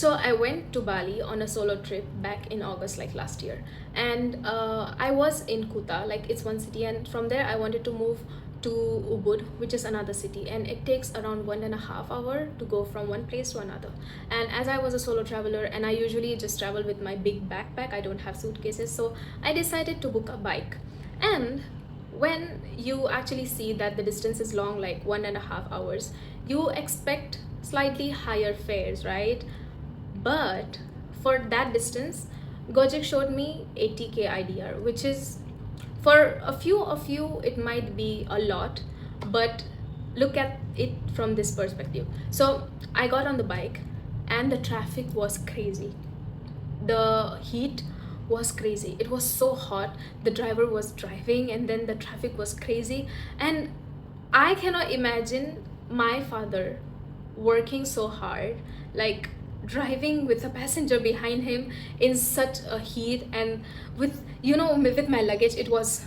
So I went to Bali on a solo trip back in August, like last year, and I was in Kuta, like it's one city, and from there I wanted to move to Ubud, which is another city, and it takes around 1.5 hours to go from one place to another. And as I was a solo traveler, and I usually just travel with my big backpack, I don't have suitcases, so I decided to book a bike. And when you actually see that the distance is long, like 1.5 hours, you expect slightly higher fares, right? But for that distance, Gojek showed me 80k IDR, which is, for a few of you it might be a lot, but look at it from this perspective. So I got on the bike and the traffic was crazy. The heat was crazy. It was so hot. The driver was driving and then the traffic was crazy. And I cannot imagine my father working so hard, like driving with a passenger behind him in such a heat, and with, with my luggage, it was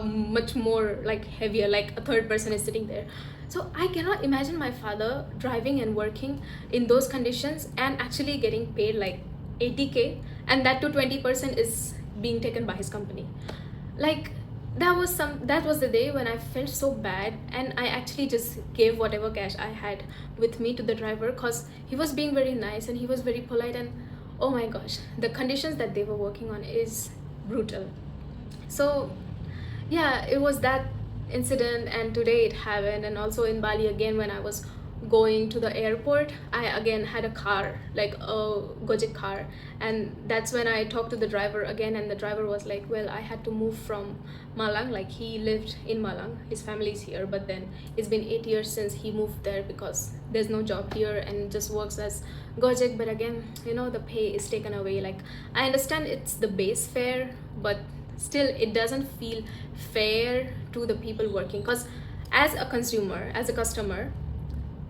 much more like heavier, like a third person is sitting there. So I cannot imagine my father driving and working in those conditions and actually getting paid like 80k, and that to 20% is being taken by his company. Like, that was the day when I felt so bad, and I actually just gave whatever cash I had with me to the driver, because he was being very nice and he was very polite. And oh my gosh, the conditions that they were working on is brutal. So yeah, it was that incident, and today it happened. And also in Bali again, when I was going to the airport, I again had a car, like a Gojek car, and that's when I talked to the driver again, and the driver was like, well, I had to move from Malang, like he lived in Malang, his family's here, but then it's been 8 years since he moved there because there's no job here and just works as Gojek. But again, the pay is taken away. Like, I understand it's the base fare, but still it doesn't feel fair to the people working, because as a consumer, as a customer,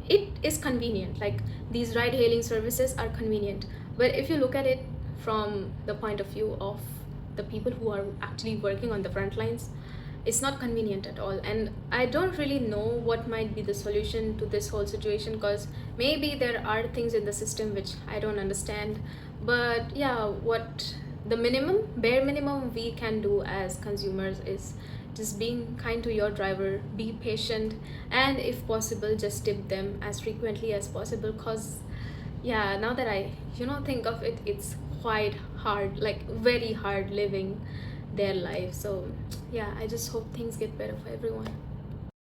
it is convenient. Like, these ride hailing services are convenient, but if you look at it from the point of view of the people who are actually working on the front lines, it's not convenient at all. And I don't really know what might be the solution to this whole situation, because maybe there are things in the system which I don't understand. But yeah, what the bare minimum we can do as consumers is just being kind to your driver, be patient, and if possible just tip them as frequently as possible. Because yeah, now that I think of it, it's quite hard, like very hard living their life. So yeah, I just hope things get better for everyone.